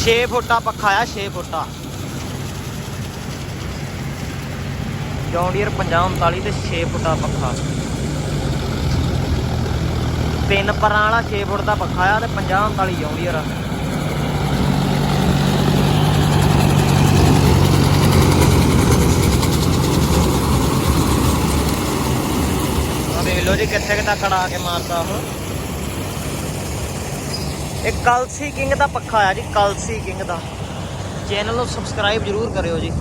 6 ਫੁੱਟਾ ਪੱਖਾ ਆ 6 ਫੁੱਟਾ John Deere 5039 ਤੇ 6 ਫੁੱਟਾ ਪੱਖਾ 3 ਪਰਾਂ ਵਾਲਾ 6 ਫੁੱਟ ਦਾ ਪੱਖਾ ਆ ਤੇ 5039 ਜੌਨ ਡੀਅਰ ਆ। देख लो जी कितने तक अड़ा के मारता हूँ। एक कलसी किंग का पक्खा है जी, कलसी किंग का। चैनल को सबसक्राइब जरूर करो जी।